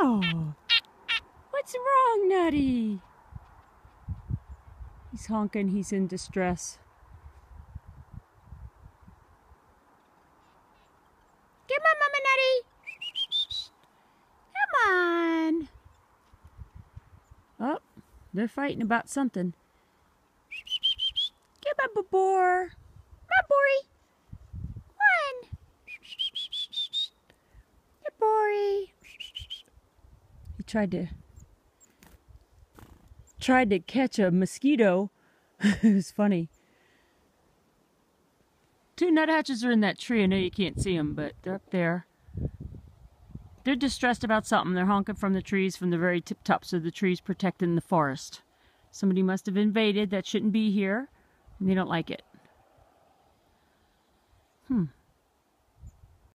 Oh, what's wrong, Nutty? He's honking. He's in distress. Come on, Mama Nutty. Come on. Oh, they're fighting about something. Come on, Babor. Come on, Bori. Come on. Hey, Bori. He tried to catch a mosquito. It was funny. Two nuthatches are in that tree. I know you can't see them, but they're up there. They're distressed about something. They're honking from the trees, from the very tip tops of the trees, protecting the forest. Somebody must have invaded that shouldn't be here, and they don't like it.